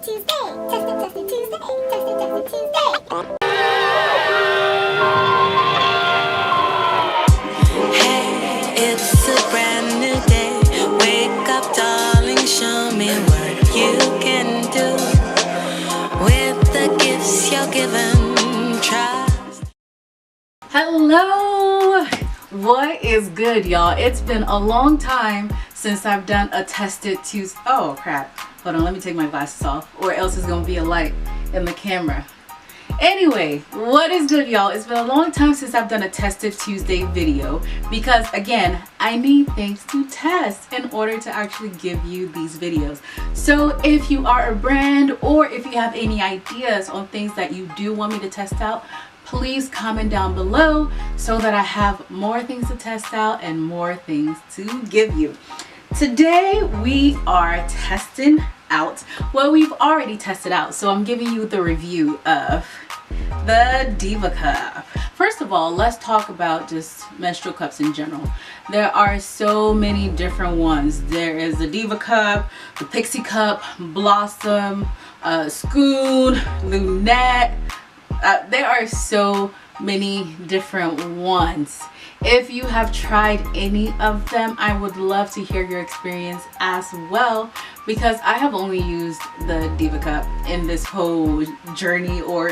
Tuesday. Test it Tuesday. Test it Tuesday. Hey, it's a brand new day. Wake up, darling, show me what you can do with the gifts you're given. Trust. Hello, what is good, y'all? It's been a long time since I've done a tested Tuesday. Oh crap, hold on, let me take my glasses off or else it's gonna be a light in the camera. Anyway, what is good, y'all? It's been a long time since I've done a tested Tuesday video because again, I need things to test in order to actually give you these videos. So if you are a brand or if you have any ideas on things that you do want me to test out, please comment down below so that I have more things to test out and more things to give you. Today we are testing out, well, we've already tested out, so I'm giving you the review of the Diva Cup. First of all, let's talk about just menstrual cups in general. There are so many different ones. There is the Diva Cup, the Pixie Cup, Blossom, Scoon, Lunette. There are so many different ones. If you have tried any of them, I would love to hear your experience as well, because I have only used the Diva Cup in this whole journey, or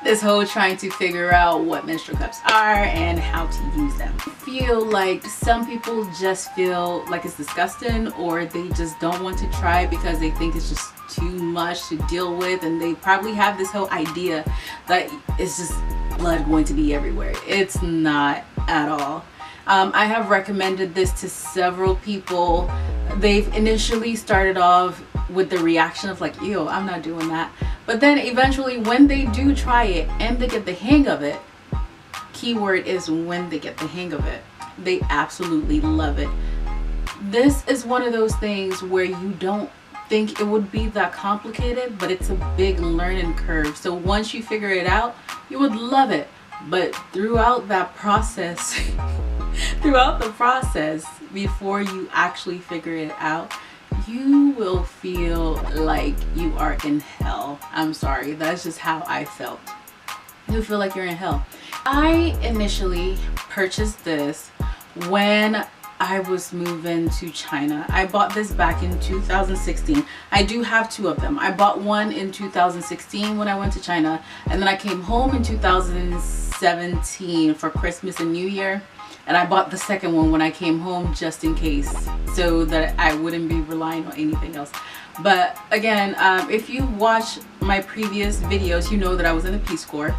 this whole trying to figure out what menstrual cups are and how to use them. I feel like some people just feel like it's disgusting, or they just don't want to try it because they think it's just too much to deal with, and they probably have this whole idea that it's just blood going to be everywhere. It's not at all. I have recommended this to several people. They've initially started off with the reaction of like, ew, I'm not doing that. But then eventually when they do try it and they get the hang of it, keyword is when they get the hang of it, they absolutely love it. This is one of those things where you don't think it would be that complicated, but it's a big learning curve. So once you figure it out, you would love it. But throughout that process, throughout the process, before you actually figure it out, you will feel like you are in hell. I'm sorry, that's just how I felt. You feel like you're in hell. I initially purchased this when I was moving to China. I bought this back in 2016. I do have two of them. I bought one in 2016 when I went to China, and then I came home in 2017 for Christmas and New Year, and I bought the second one when I came home just in case, so that I wouldn't be relying on anything else. But again, if you watch my previous videos, you know that I was in the Peace Corps.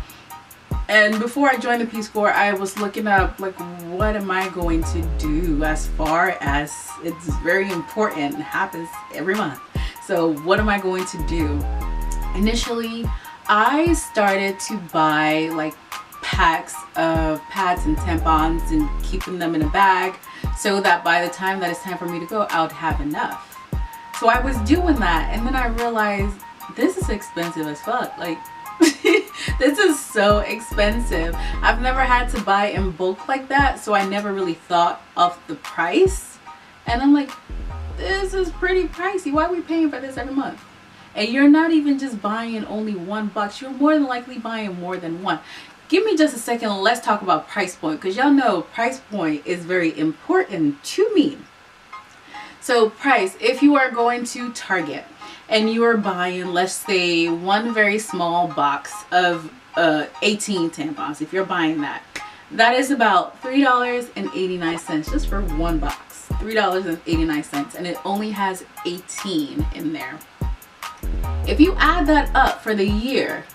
And before I joined the Peace Corps, I was looking up like, what am I going to do, as far as it's very important, it happens every month. So what am I going to do? Initially, I started to buy like packs of pads and tampons and keeping them in a bag so that by the time that it's time for me to go, I would have enough. So I was doing that, and then I realized this is expensive as fuck. Like, this is so expensive. I've never had to buy in bulk like that, so I never really thought of the price. And I'm like, this is pretty pricey. Why are we paying for this every month? And you're not even just buying only one box. You're more than likely buying more than one. Give me just a second. Let's talk about price point, because y'all know price point is very important to me. So price, if you are going to Target and you are buying, let's say, one very small box of 18 tampons, if you're buying that, that is about $3.89 just for one box. $3.89, and it only has 18 in there. If you add that up for the year,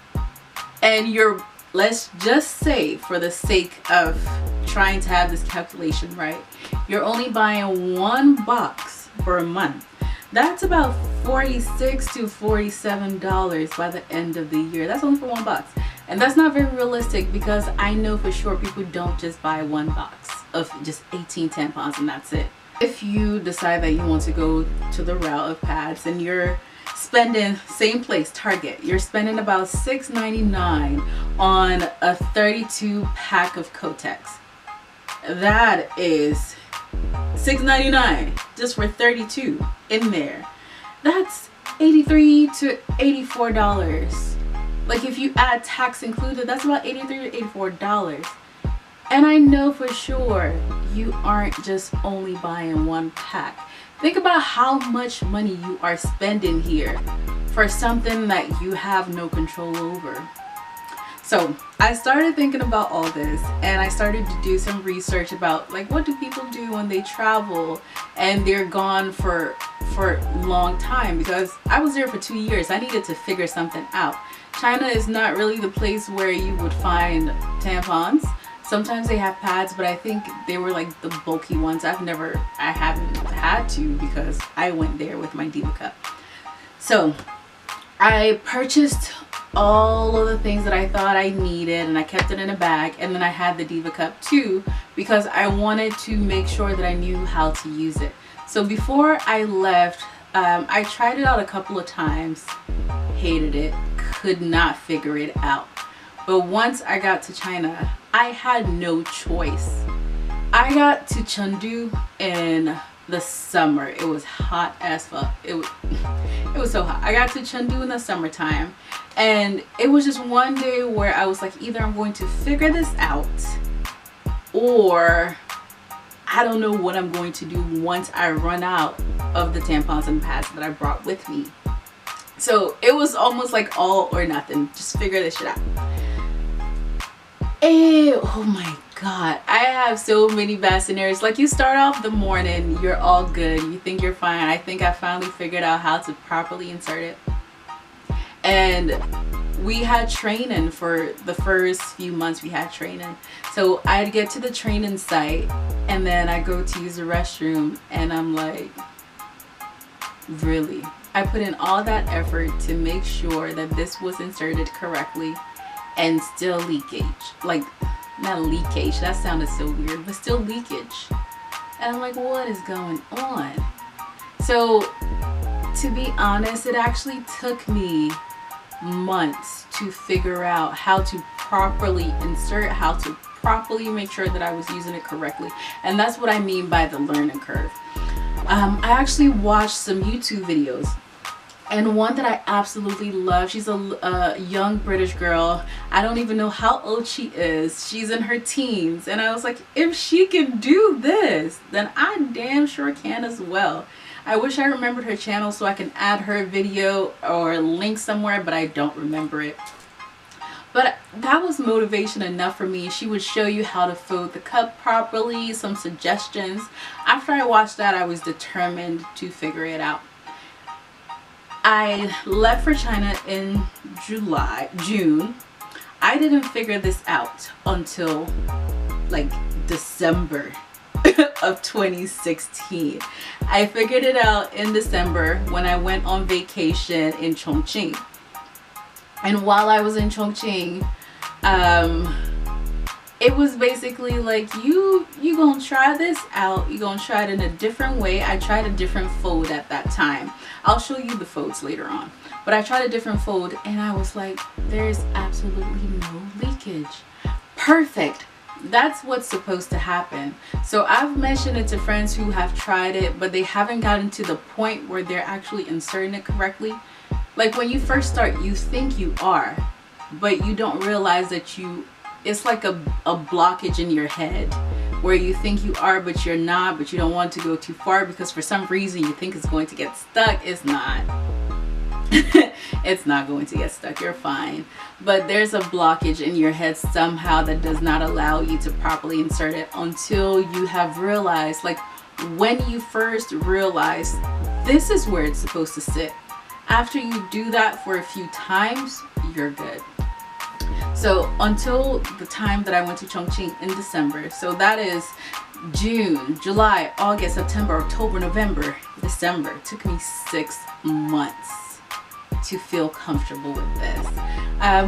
and you're, let's just say for the sake of trying to have this calculation right, you're only buying one box for a month. That's about $46 to $47 by the end of the year. That's only for one box. And that's not very realistic, because I know for sure people don't just buy one box of just 18 tampons and that's it. If you decide that you want to go to the route of pads and you're spending, same place, Target, you're spending about $6.99 on a 32 pack of Kotex. That is $6.99 just for 32 in there. That's $83 to $84. Like if you add tax included, that's about $83 to $84. And I know for sure you aren't just only buying one pack. Think about how much money you are spending here for something that you have no control over. So I started thinking about all this, and I started to do some research about like what do people do when they travel and they're gone for a long time, because I was there for 2 years. I needed to figure something out. China is not really the place where you would find tampons. Sometimes they have pads, but I think they were like the bulky ones. I haven't had to because I went there with my Diva Cup. So I purchased all of the things that I thought I needed, and I kept it in a bag, and then I had the Diva Cup too because I wanted to make sure that I knew how to use it. So before I left, I tried it out a couple of times, hated it, could not figure it out. But once I got to China, I had no choice. I got to Chengdu in the summer. It was hot as fuck. It was so hot. I got to Chengdu in the summertime, and it was just one day where I was like, either I'm going to figure this out, or I don't know what I'm going to do once I run out of the tampons and pads that I brought with me. So it was almost like all or nothing. Just figure this shit out. Oh my god, I have so many bad scenarios. Like, you start off the morning, you're all good, you think you're fine. I think I finally figured out how to properly insert it. And we had training for the first few months. We had training, so I'd get to the training site and then I go to use the restroom and I'm like, really? I put in all that effort to make sure that this was inserted correctly and still leakage. Like, not leakage, that sounded so weird, but still leakage. And I'm like, what is going on? So to be honest, it actually took me months to figure out how to properly insert, how to properly make sure that I was using it correctly. And that's what I mean by the learning curve. I actually watched some YouTube videos, and one that I absolutely love, she's a young British girl. I don't even know how old she is. She's in her teens. And I was like, if she can do this, then I damn sure can as well. I wish I remembered her channel so I can add her video or link somewhere, but I don't remember it. But that was motivation enough for me. She would show you how to fold the cup properly, some suggestions. After I watched that, I was determined to figure it out. I left for China in June. I didn't figure this out until like December of 2016. I figured it out in December when I went on vacation in Chongqing. And while I was in Chongqing, it was basically like, you gonna try this out, you gonna try it in a different way. I tried a different fold at that time. I'll show you the folds later on, but I tried a different fold and I was like, there's absolutely no leakage. Perfect. That's what's supposed to happen. So I've mentioned it to friends who have tried it, but they haven't gotten to the point where they're actually inserting it correctly. Like, when you first start, you think you are, but you don't realize that it's like a blockage in your head where you think you are, but you're not, but you don't want to go too far because for some reason you think it's going to get stuck. It's not. It's not going to get stuck. You're fine. But there's a blockage in your head somehow that does not allow you to properly insert it until you have realized, like, when you first realize this is where it's supposed to sit. After you do that for a few times, you're good. So until the time that I went to Chongqing in December, so that is June, July, August, September, October, November, December. It took me 6 months to feel comfortable with this.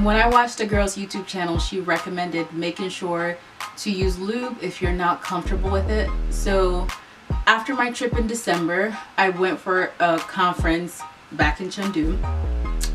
When I watched a girl's YouTube channel, she recommended making sure to use lube if you're not comfortable with it. So after my trip in December, I went for a conference back in Chengdu,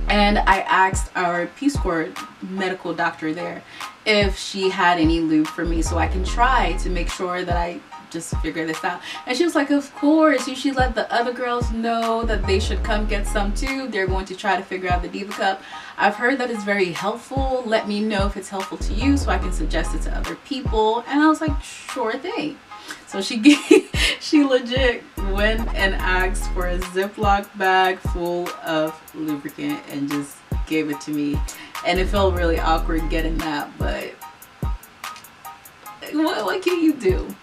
and I asked our Peace Corps medical doctor there if she had any lube for me so I can try to make sure that I just figure this out. And she was like, of course, you should let the other girls know that they should come get some too. They're going to try to figure out the Diva Cup. I've heard that it's very helpful. Let me know if it's helpful to you so I can suggest it to other people. And I was like, sure thing. So she legit went and asked for a Ziploc bag full of lubricant and just gave it to me. And it felt really awkward getting that, but what can you do?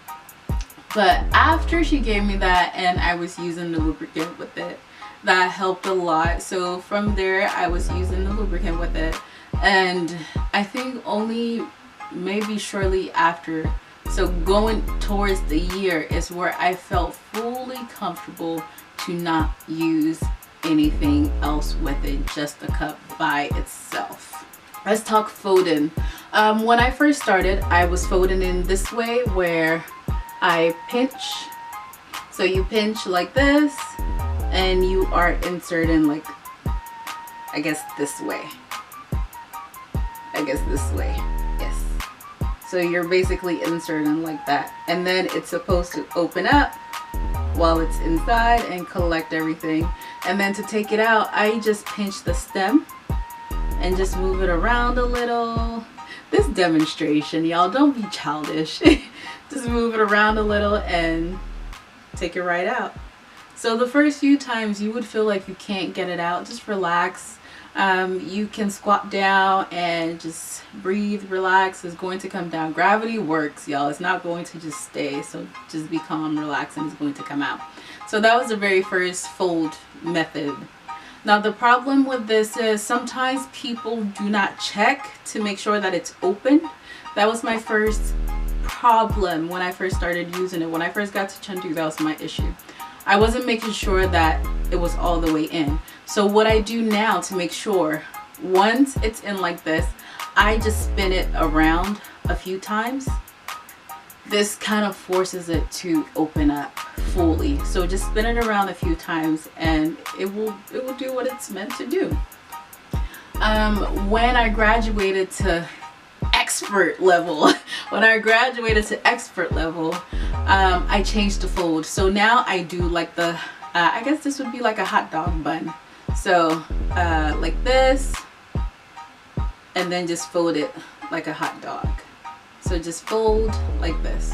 But after she gave me that and I was using the lubricant with it, that helped a lot. So from there I was using the lubricant with it, and I think only maybe shortly after, so going towards the year, is where I felt fully comfortable to not use anything else with it, just the cup by itself. Let's talk folding. When I first started, I was folding in this way where I pinch. So you pinch like this and you are inserting like, I guess this way. Yes. So you're basically inserting like that. And then it's supposed to open up while it's inside and collect everything. And then to take it out, I just pinch the stem and just move it around a little. This demonstration, y'all, don't be childish. Just move it around a little and take it right out. So the first few times you would feel like you can't get it out. Just relax. You can squat down and just breathe, relax. It's going to come down. Gravity works, y'all. It's not going to just stay. So just be calm, relax, and it's going to come out. So that was the very first fold method. Now the problem with this is sometimes people do not check to make sure that it's open. That was my first problem when I first started using it. When I first got to Chengdu, that was my issue. I wasn't making sure that it was all the way in. So what I do now to make sure, once it's in like this, I just spin it around a few times. This kind of forces it to open up fully. So just spin it around a few times and it will do what it's meant to do. When I graduated to expert level, I changed the fold. So now I do like the, I guess this would be like a hot dog bun. So like this, and then just fold it like a hot dog. So just fold like this.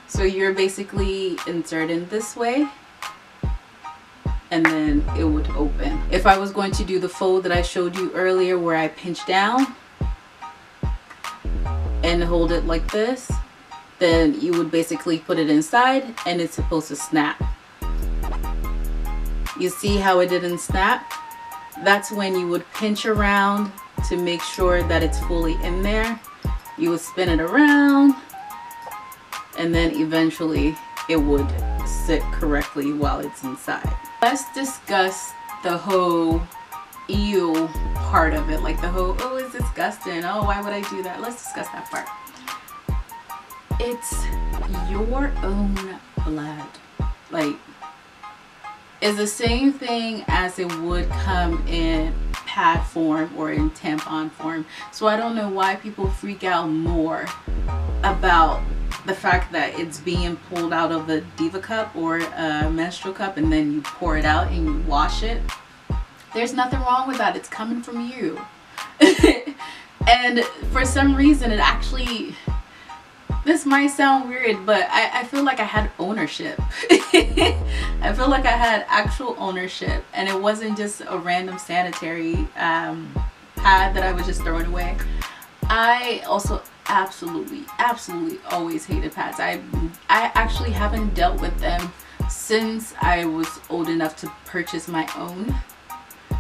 So you're basically inserting this way and then it would open. If I was going to do the fold that I showed you earlier where I pinch down and hold it like this, then you would basically put it inside and it's supposed to snap. You see how it didn't snap? That's when you would pinch around to make sure that it's fully in there. You would spin it around and then eventually it would sit correctly while it's inside. Let's discuss the whole ew part of it, like the whole, oh, it's disgusting, oh, why would I do that? Let's discuss that part. It's your own blood. Like, it's the same thing as it would come in pad form or in tampon form. So I don't know why people freak out more about the fact that it's being pulled out of a Diva Cup or a menstrual cup and then you pour it out and you wash it. There's nothing wrong with that. It's coming from you. And for some reason it actually, this might sound weird, but I feel like I had ownership. I feel like I had actual ownership and it wasn't just a random sanitary pad that I was just throwing away. I also absolutely always hated pads. I actually haven't dealt with them since I was old enough to purchase my own.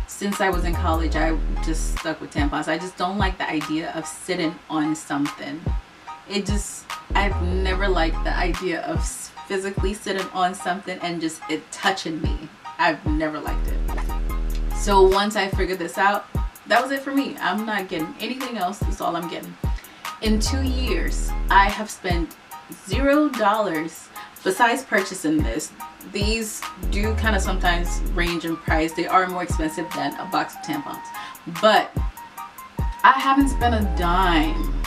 Since I was in college, I just stuck with tampons. I just don't like the idea of sitting on something. I've never liked the idea of physically sitting on something and just it touching me. I've never liked it. So once I figured this out, that was it for me. I'm not getting anything else. That's all I'm getting. In 2 years, I have spent $0 besides purchasing this. These do kind of sometimes range in price. They are more expensive than a box of tampons. But I haven't spent a dime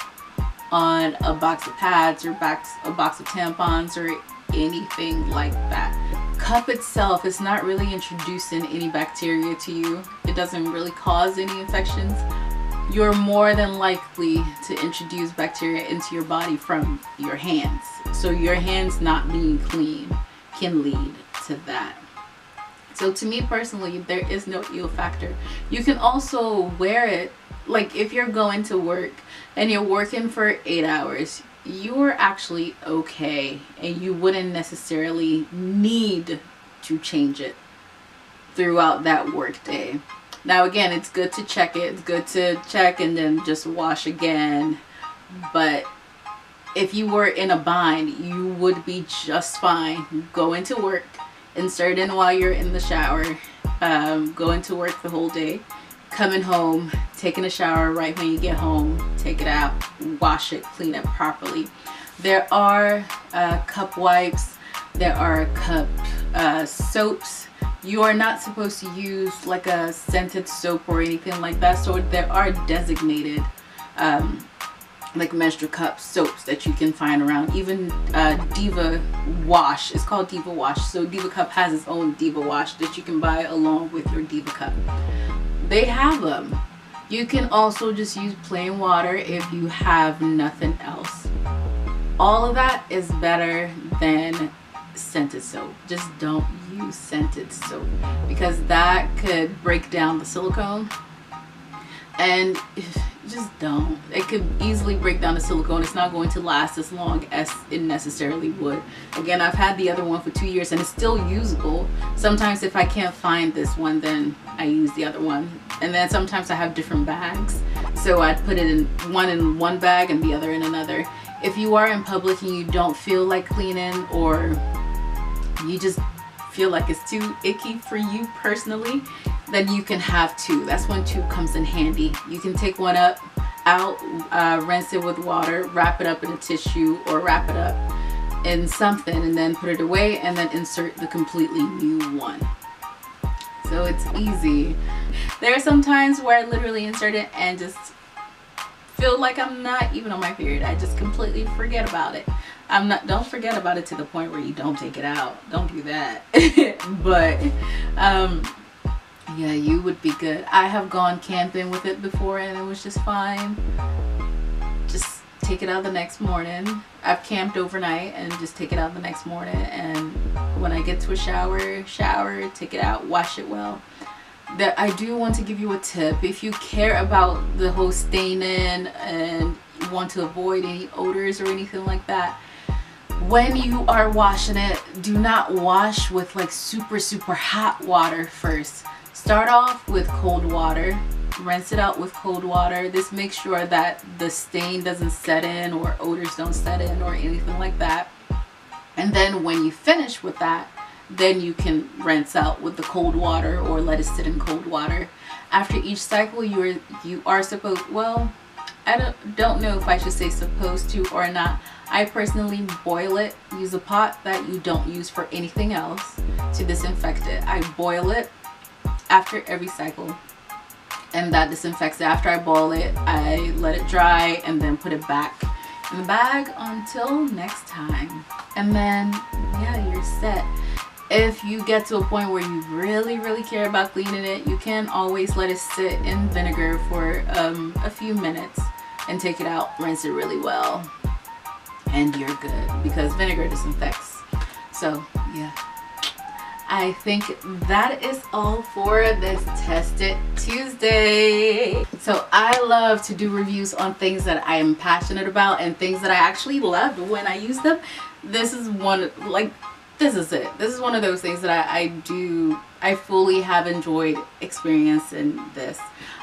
on a box of pads or a box of tampons or anything like that. Cup itself is not really introducing any bacteria to you. It doesn't really cause any infections. You're more than likely to introduce bacteria into your body from your hands. So your hands not being clean can lead to that. So to me personally, there is no ill factor. You can also wear it, like if you're going to work and you're working for 8 hours, you're actually okay and you wouldn't necessarily need to change it throughout that work day. Now again, it's good to check it. It's good to check and then just wash again. But if you were in a bind, you would be just fine. Go into work, insert in while you're in the shower, go into work the whole day, coming home, taking a shower right when you get home, take it out, wash it, clean it properly. There are cup wipes, there are cup soaps. You are not supposed to use like a scented soap or anything like that. So there are designated like menstrual cup soaps that you can find around. Even Diva Wash, it's called Diva Wash. So Diva Cup has its own Diva Wash that you can buy along with your Diva Cup. They have them. You can also just use plain water if you have nothing else. All of that is better than scented soap. Just don't use scented soap because that could break down the silicone, and just don't. It could easily break down the silicone. It's not going to last as long as it necessarily would. Again, I've had the other one for 2 years and it's still usable. Sometimes if I can't find this one, then I use the other one. And then sometimes I have different bags, so I'd put it in one bag and the other in another. If you are in public and you don't feel like cleaning, or you just feel like it's too icky for you personally, then you can have two. That's when two comes in handy. You can take one out, rinse it with water, wrap it up in a tissue or wrap it up in something and then put it away and then insert the completely new one. So it's easy. There are some times where I literally insert it and just feel like I'm not even on my period. I just completely forget about it. Don't forget about it to the point where you don't take it out. Don't do that. But yeah, you would be good. I have gone camping with it before and it was just fine. Just take it out the next morning. I've camped overnight and just take it out the next morning, and when I get to a shower, take it out, wash it well. That I do want to give you a tip. If you care about the whole staining and want to avoid any odors or anything like that, when you are washing it, do not wash with like super hot water first. Start off with cold water, rinse it out with cold water. This makes sure that the stain doesn't set in or odors don't set in or anything like that. And then when you finish with that, then you can rinse out with the cold water or let it sit in cold water. After each cycle, you are supposed, well, I don't know if I should say supposed to or not. I personally boil it. Use a pot that you don't use for anything else to disinfect it. I boil it after every cycle, and that disinfects it. After I boil it, I let it dry and then put it back in the bag until next time. And then, yeah, you're set. If you get to a point where you really care about cleaning it, you can always let it sit in vinegar for a few minutes and take it out, rinse it really well, and you're good, because vinegar disinfects. So yeah, I think that is all for this Test It Tuesday. So I love to do reviews on things that I am passionate about and things that I actually loved when I use them. This is one, like, this is it. This is one of those things that I fully have enjoyed experiencing this.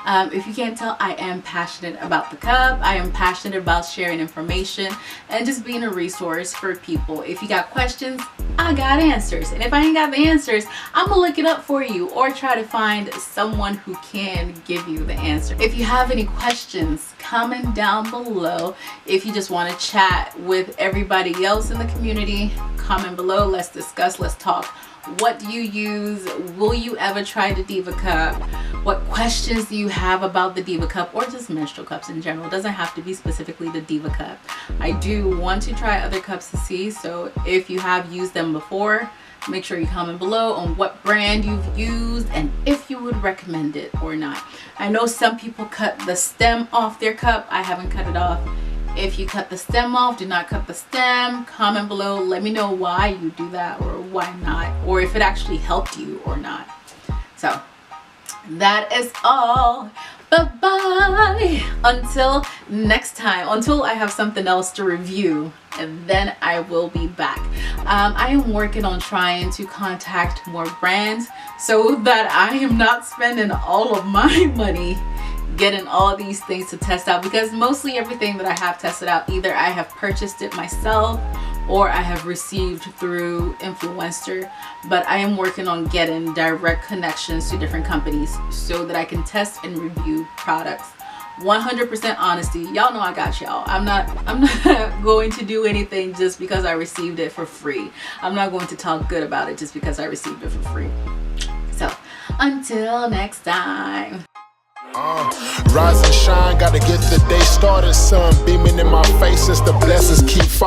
If you can't tell, I am passionate about the cup. I am passionate about sharing information and just being a resource for people. If you got questions, I got answers. And if I ain't got the answers, I'm gonna look it up for you or try to find someone who can give you the answer. If you have any questions, comment down below. If you just want to chat with everybody else in the community, comment below. Let's discuss, let's talk What do you use? Will you ever try the Diva Cup? What questions do you have about the Diva Cup or just menstrual cups in general? It doesn't have to be specifically the Diva Cup. I do want to try other cups to see, so if you have used them before, make sure you comment below on what brand you've used and if you would recommend it or not. I know some people cut the stem off their cup. I haven't cut it off. If you cut the stem off, do not cut the stem. Comment below, let me know why you do that or why not, or if it actually helped you or not. So that is all. Bye-bye. Until next time, until I have something else to review, and then I will be back. I am working on trying to contact more brands so that I am not spending all of my money getting all these things to test out, because mostly everything that I have tested out, either I have purchased it myself or I have received through influencer. But I am working on getting direct connections to different companies so that I can test and review products. 100% honesty. Y'all know I got y'all. I'm not going to do anything just because I received it for free. I'm not going to talk good about it just because I received it for free. So until next time. Rise and shine, gotta get the day started. Sun beaming in my face as the blessings keep falling.